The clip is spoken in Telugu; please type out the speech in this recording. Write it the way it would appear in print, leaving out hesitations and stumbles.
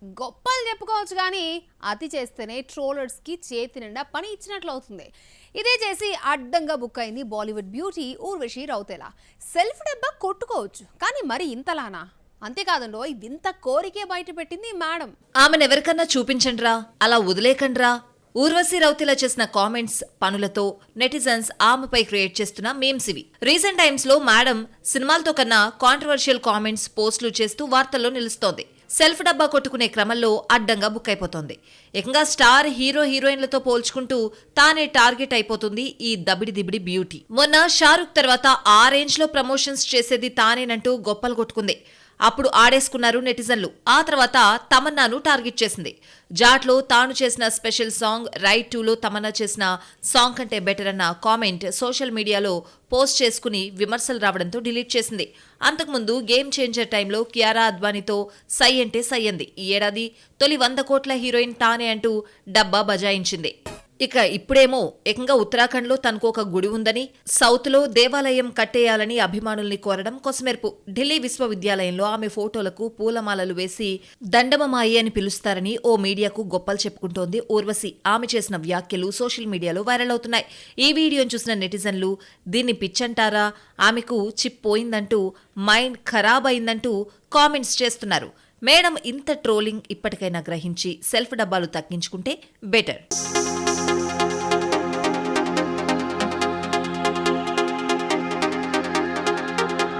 గొప్పలు చెప్పుకోవచ్చు కానీ అతి చేస్తేనే ట్రోలర్స్కి చేతి నిండా పని ఇచ్చినట్లు అవుతుంది. ఇదే చేసి అడ్డంగా బుక్ అయింది బాలీవుడ్ బ్యూటీ ఊర్వశి రౌతేల. సెల్ఫ్ డబ్బా కొట్టుకోవచ్చు కానీ మరి ఇంతలానా? అంతేకాదండో వింత కోరికే బయట పెట్టింది మేడం. ఆమెనెవరికన్నా చూపించండ్రా, అలా వదిలేకండ్రా. ఊర్వశి రౌతేల చేసిన కామెంట్స్, పనులతో నెటిజన్స్ ఆమెపై క్రియేట్ చేస్తున్న మీమ్స్ ఇవి. రీసెంట్ టైమ్స్ లో మేడం సినిమాలతో కన్నా కాంట్రవర్షియల్ కామెంట్స్, పోస్టులు చేస్తూ వార్తల్లో నిలుస్తోంది. సెల్ఫ్ డబ్బా కొట్టుకునే క్రమంలో అడ్డంగా బుక్ అయిపోతోంది. ఏకంగా స్టార్ హీరో హీరోయిన్లతో పోల్చుకుంటూ తానే టార్గెట్ అయిపోతుంది ఈ దబిడి దిబిడి బ్యూటీ. మొన్న షారుఖ్ తర్వాత ఆ రేంజ్ లో ప్రమోషన్స్ చేసేది తానేనంటూ గొప్పలు కొట్టుకుంది. అప్పుడు ఆడేసుకున్నారు నెటిజన్లు. ఆ తర్వాత తమన్నాను టార్గెట్ చేసింది. జాట్లో తాను చేసిన స్పెషల్ సాంగ్ రైట్ 2లో తమన్నా చేసిన సాంగ్ కంటే బెటర్ అన్న కామెంట్ సోషల్ మీడియాలో పోస్ట్ చేసుకుని విమర్శలు రావడంతో డిలీట్ చేసింది. అంతకుముందు గేమ్ చేంజర్ టైంలో కియారా అద్వానీతో సై అంటే సై అంది. ఈ ఏడాది తొలి 100 కోట్ల హీరోయిన్ తానే అంటూ డబ్బా బజాయించింది. ఇక ఇప్పుడేమో ఏకంగా ఉత్తరాఖండ్లో తనకు ఒక గుడి ఉందని, సౌత్లో దేవాలయం కట్టేయాలని అభిమానుల్ని కోరడం కొసమెరుపు. ఢిల్లీ విశ్వవిద్యాలయంలో ఆమె ఫోటోలకు పూలమాలలు వేసి దండమమాయి అని పిలుస్తారని ఓ మీడియాకు గొప్పలు చెప్పుకుంటోంది ఊర్వశి. ఆమె చేసిన వ్యాఖ్యలు సోషల్ మీడియాలో వైరల్ అవుతున్నాయి. ఈ వీడియోను చూసిన నెటిజన్లు దీన్ని పిచ్చంటారా, ఆమెకు చిప్ పోయిందంటూ, మైండ్ ఖరాబ్ అయిందంటూ కామెంట్స్ చేస్తున్నారు. మేడం ఇంత ట్రోలింగ్ ఇప్పటికైనా గ్రహించి సెల్ఫ్ డబ్బాలు తగ్గించుకుంటే బెటర్.